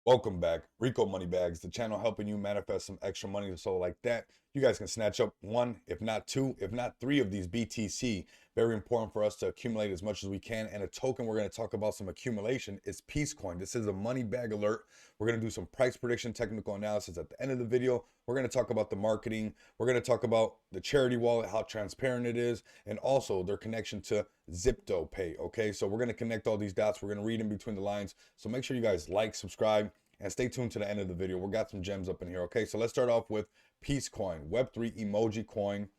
Welcome back, Rico Money Bags, the channel helping you manifest some extra money. So like that, you guys can snatch up one, if not two, if not three of these BTC. Very important for us to accumulate as much as we can. And a token we're going to talk about some accumulation is Peace Coin. This is a money bag alert. We're going to do some price prediction, technical analysis at the end of the video. We're going to talk about the marketing. We're going to talk about the charity wallet, how transparent it is, and also their connection to Zyptopay. Okay, so we're going to connect all these dots. We're going to read in between the lines. So make sure you guys like, subscribe, and stay tuned to the end of the video. We got some gems up in here. Okay, so let's start off with Peace Coin, Web3 emoji coin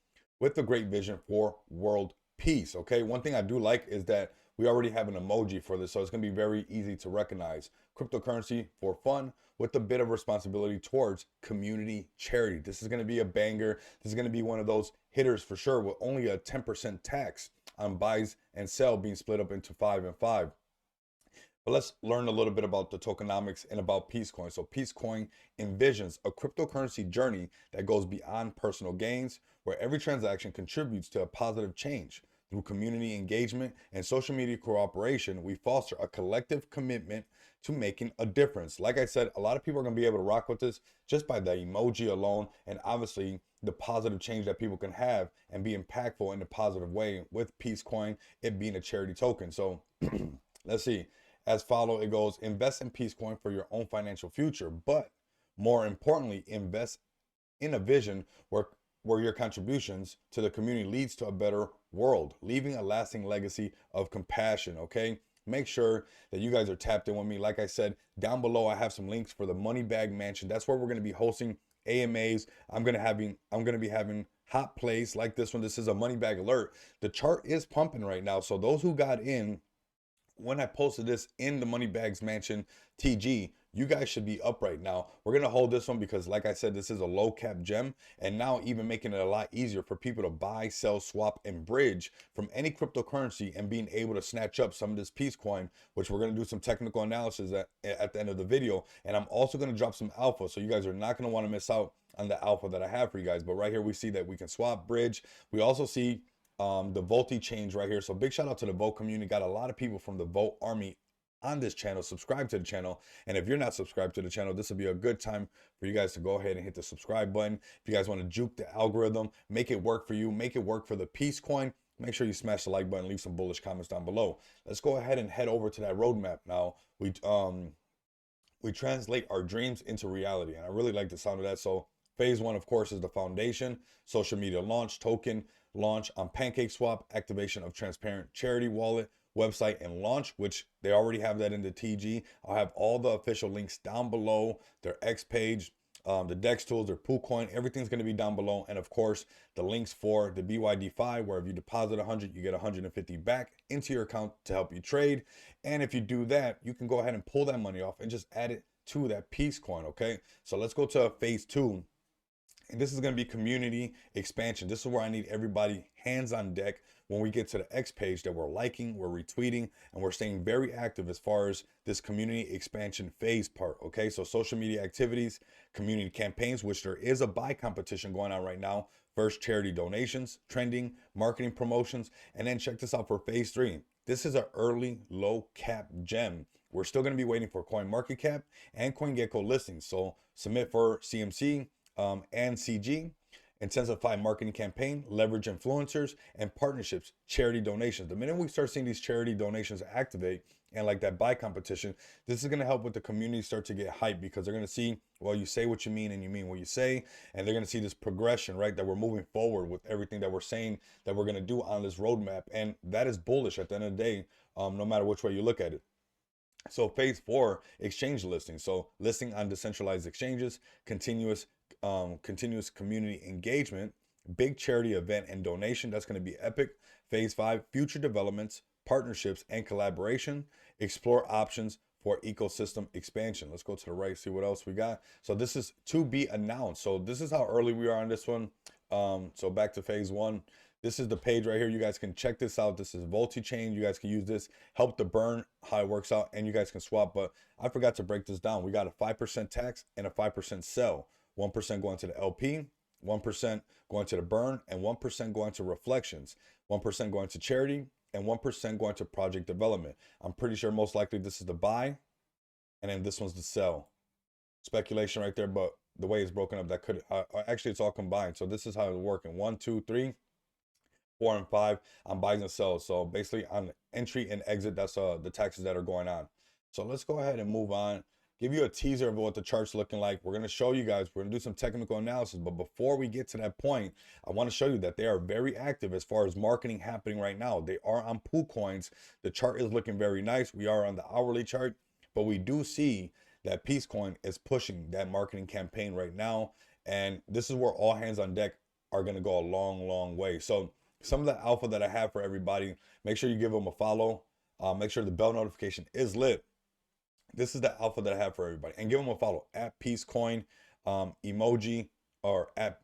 with a great vision for world peace. Okay, one thing I do like is that we already have an emoji for this, so it's going to be very easy to recognize. Cryptocurrency for fun with a bit of responsibility towards community charity. This is going to be a banger. This is going to be one of those hitters for sure, with only a 10% tax on buys and sell being split up into 5 and 5. But let's learn a little bit about the tokenomics and about Peace Coin. So Peace Coin envisions a cryptocurrency journey that goes beyond personal gains, where every transaction contributes to a positive change. Through community engagement and social media cooperation, we foster a collective commitment to making a difference. Like I said, a lot of people are going to be able to rock with this just by the emoji alone, and obviously the positive change that people can have and be impactful in a positive way with Peace Coin, it being a charity token. So let's see. As follow, it goes, invest in Peace Coin for your own financial future, but more importantly, invest in a vision where your contributions to the community leads to a better world, leaving a lasting legacy of compassion. Okay, make sure that you guys are tapped in with me. Like I said, down below I have some links for the Money Bag Mansion. That's where we're going to be hosting AMAs. I'm going to be having hot plays like this one. This is a money bag alert. The chart is pumping right now, so those who got in when I posted this in the Money Bags Mansion TG, you guys should be up right now. We're going to hold this one because, like I said, this is a low cap gem, and now even making it a lot easier for people to buy, sell, swap, and bridge from any cryptocurrency, and being able to snatch up some of this Peace Coin, which we're going to do some technical analysis at the end of the video. And I'm also going to drop some alpha, so you guys are not going to want to miss out on the alpha that I have for you guys. But right here, we see that we can swap, bridge. We also see the Volti change right here. So big shout out to the Vote community. Got a lot of people from the Vote Army on this channel. Subscribe to the channel. And if you're not subscribed to the channel, this will be a good time for you guys to go ahead and hit the subscribe button. If you guys want to juke the algorithm, make it work for you, make it work for the Peace Coin, make sure you smash the like button, leave some bullish comments down below. Let's go ahead and head over to that roadmap now. We translate our dreams into reality, and I really like the sound of that. So phase one, of course, is the foundation, social media launch, token launch on PancakeSwap, activation of transparent charity wallet, website, and launch, which they already have that in the TG. I'll have all the official links down below, their X page, the DEX tools, their pool coin, everything's going to be down below. And of course, the links for the BYD5, where if you deposit 100, you get 150 back into your account to help you trade. And if you do that, you can go ahead and pull that money off and just add it to that Peace Coin. Okay, so let's go to phase two. And this is going to be community expansion. This is where I need everybody hands on deck when we get to the X page, that we're liking, we're retweeting, and we're staying very active as far as this community expansion phase part. Okay, so social media activities, community campaigns, which there is a buy competition going on right now. First, charity donations, trending, marketing promotions, and then check this out for phase three. This is an early low cap gem. We're still going to be waiting for CoinMarketCap and CoinGecko listings. So submit for CMC and CG, intensify marketing campaign, leverage influencers and partnerships, charity donations. The minute we start seeing these charity donations activate, and like that buy competition, this is going to help with the community start to get hyped, because they're going to see, well, you say what you mean and you mean what you say, and they're going to see this progression, right? That we're moving forward with everything that we're saying that we're going to do on this roadmap. And that is bullish at the end of the day, no matter which way you look at it. So phase four, exchange listing. So listing on decentralized exchanges, continuous community engagement, big charity event and donation. That's going to be epic. Phase five, future developments, partnerships, and collaboration. Explore options for ecosystem expansion. Let's go to the right, see what else we got. So this is to be announced. So this is how early we are on this one. So back to phase one. This is the page right here. You guys can check this out. This is Volti chain. You guys can use this, help the burn, how it works out, and you guys can swap. But I forgot to break this down. We got a 5% tax and a 5% sell. 1% going to the LP, 1% going to the burn, and 1% going to reflections, 1% going to charity, and 1% going to project development. I'm pretty sure most likely this is the buy, and then this one's the sell. speculation right there, but the way it's broken up, that could actually it's all combined. So this is how it's working: 1, 2, 3, 4, and 5 on buys and sells. So basically on entry and exit, that's the taxes that are going on. So let's go ahead and move on. Give you a teaser of what the chart's looking like. We're going to show you guys, we're going to do some technical analysis. But before we get to that point, I want to show you that they are very active as far as marketing happening right now. They are on pool coins. The chart is looking very nice. We are on the hourly chart, but we do see that Peace Coin is pushing that marketing campaign right now. And this is where all hands on deck are going to go a long, long way. So some of the alpha that I have for everybody, make sure you give them a follow. Make sure the bell notification is lit. This is the alpha that I have for everybody, and give them a follow at Peace Coin emoji, or at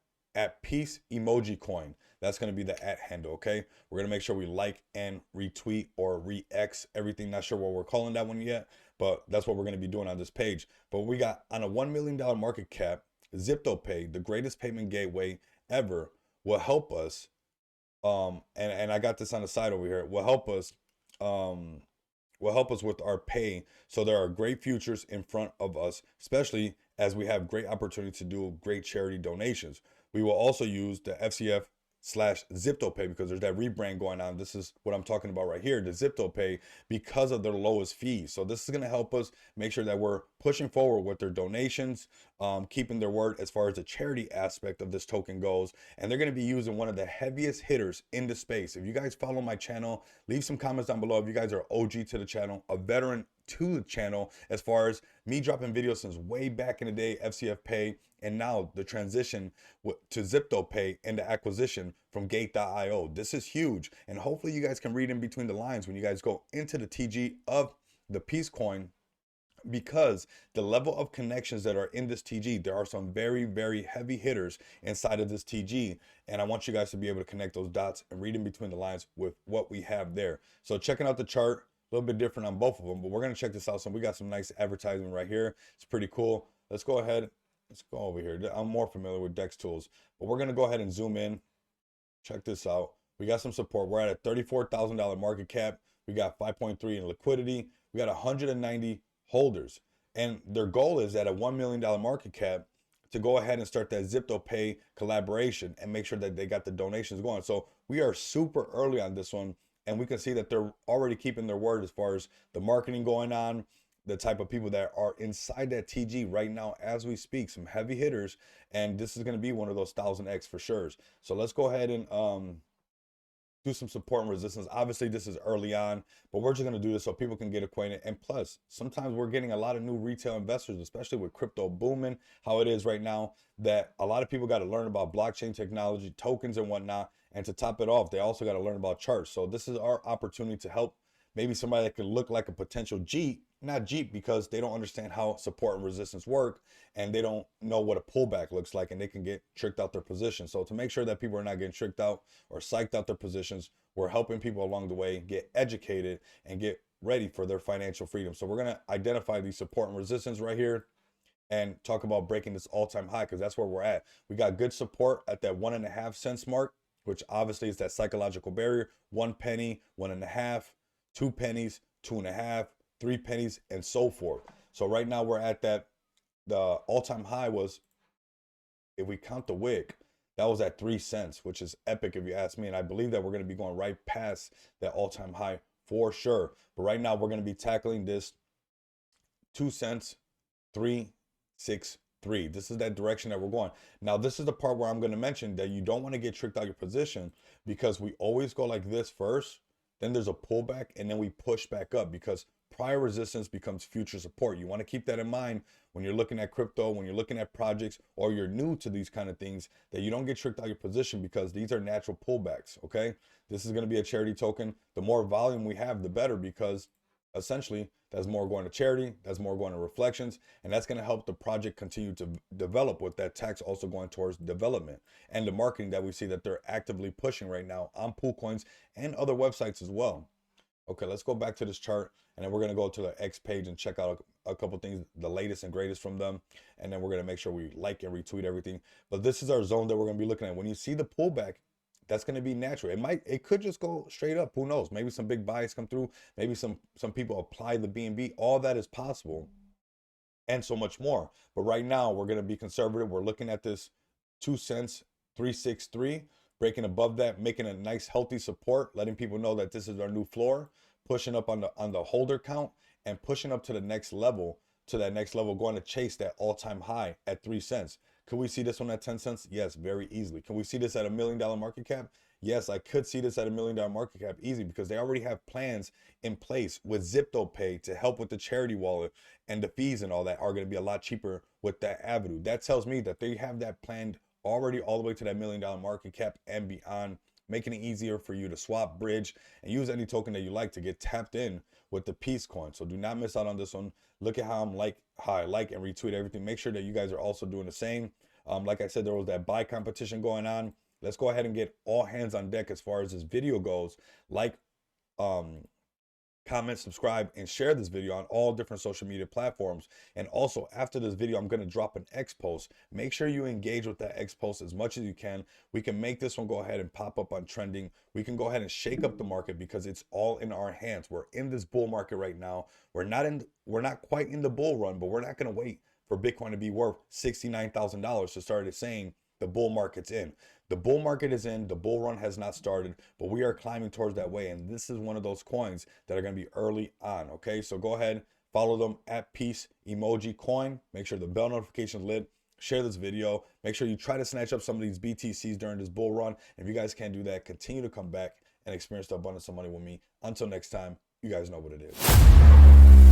Peace Emoji Coin. That's going to be the at handle. Okay, we're going to make sure we like and retweet or re-X everything. Not sure what we're calling that one yet, but that's what we're going to be doing on this page. But we got on a $1 million market cap, Zyptopay, the greatest payment gateway ever, will help us. And I got this on the side over here. Will help us with our pay. So there are great futures in front of us, especially as we have great opportunity to do great charity donations. We will also use the FCF/Zyptopay because there's that rebrand going on. This is what I'm talking about right here, the Zyptopay, because of their lowest fees. So this is going to help us make sure that we're pushing forward with their donations, keeping their word as far as the charity aspect of this token goes. And they're going to be using one of the heaviest hitters in the space. If you guys follow my channel, leave some comments down below. If you guys are OG to the channel, a veteran to the channel, as far as me dropping videos since way back in the day, FCF Pay, and now the transition to Zyptopay and the acquisition from Gate.io. This is huge, and hopefully you guys can read in between the lines when you guys go into the TG of the Peace Coin, because the level of connections that are in this TG, there are some very, very heavy hitters inside of this TG, and I want you guys to be able to connect those dots and read in between the lines with what we have there. So checking out the chart, a little bit different on both of them, but we're going to check this out. So we got some nice advertisement right here. It's pretty cool. Let's go ahead. Let's go over here. I'm more familiar with Dex tools, but we're going to go ahead and zoom in. Check this out. We got some support. We're at a $34,000 market cap. We got 5.3 in liquidity. We got 190 holders. And their goal is at a $1 million market cap to go ahead and start that Zyptopay collaboration and make sure that they got the donations going. So we are super early on this one. And we can see that they're already keeping their word as far as the marketing going on, the type of people that are inside that TG right now as we speak, some heavy hitters. And this is going to be one of those 1000X for sure. So let's go ahead and do some support and resistance. Obviously, this is early on, but we're just going to do this so people can get acquainted. And plus, sometimes we're getting a lot of new retail investors, especially with crypto booming, how it is right now, that a lot of people got to learn about blockchain technology, tokens and whatnot. And to top it off, they also got to learn about charts. So this is our opportunity to help maybe somebody that could look like a potential Jeep, not Jeep, because they don't understand how support and resistance work, and they don't know what a pullback looks like, and they can get tricked out their position. So to make sure that people are not getting tricked out or psyched out their positions, we're helping people along the way get educated and get ready for their financial freedom. So we're going to identify the support and resistance right here and talk about breaking this all-time high, because that's where we're at. We got good support at that 1.5 cents mark, which obviously is that psychological barrier. 1 penny, 1.5, 2 pennies, 2.5, 3 pennies, and so forth. So right now we're at that, the all-time high was, if we count the wick, that was at 3 cents, which is epic if you ask me. And I believe that we're going to be going right past that all-time high for sure. But right now we're going to be tackling this 2 cents, 363. This is that direction that we're going. Now, this is the part where I'm going to mention that you don't want to get tricked out your position, because we always go like this first, then there's a pullback, and then we push back up, because prior resistance becomes future support. You want to keep that in mind when you're looking at crypto, when you're looking at projects, or you're new to these kind of things, that you don't get tricked out your position, because these are natural pullbacks. Okay, this is going to be a charity token. The more volume we have, the better, because essentially that's more going to charity, that's more going to reflections, and that's going to help the project continue to develop, with that tax also going towards development and the marketing that we see that they're actively pushing right now on pool coins and other websites as well. Okay, let's go back to this chart, and then we're going to go to the X page and check out a couple things, the latest and greatest from them, and then we're going to make sure we like and retweet everything. But this is our zone that we're going to be looking at. When you see the pullback, that's going to be natural. It could just go straight up. Who knows? Maybe some big buys come through. Maybe some people apply the BNB. All that is possible. and so much more. But right now, we're going to be conservative. We're looking at this 2 cents, 363, breaking above that, making a nice healthy support, letting people know that this is our new floor, pushing up on the holder count and pushing up to the next level, going to chase that all-time high at 3 cents. Could we see this one at 10 cents? Yes, very easily. Can we see this at $1 million market cap? Yes, I could see this at $1 million market cap easy, because they already have plans in place with Zyptopay to help with the charity wallet, and the fees and all that are going to be a lot cheaper with that avenue. That tells me that they have that planned already all the way to that $1 million market cap and beyond, making it easier for you to swap, bridge, and use any token that you like to get tapped in with the Peace coin. So do not miss out on this one. Look at how I like and retweet everything. Make sure that you guys are also doing the same. Like I said, there was that buy competition going on. Let's go ahead and get all hands on deck as far as this video goes. Like, comment, subscribe, and share this video on all different social media platforms. And also, after this video, I'm going to drop an X post. Make sure you engage with that X post as much as you can. We can make this one go ahead and pop up on trending. We can go ahead and shake up the market, because it's all in our hands. We're in this bull market right now. We're not quite in the bull run, but we're not going to wait for Bitcoin to be worth $69,000 to start saying the bull market's in. The bull market is in. The bull run has not started, but we are climbing towards that way. And this is one of those coins that are going to be early on. Okay, so go ahead, follow them at Peace Emoji Coin. Make sure the bell notification is lit. Share this video. Make sure you try to snatch up some of these BTCs during this bull run. If you guys can't do that, continue to come back and experience the abundance of money with me. Until next time, you guys know what it is.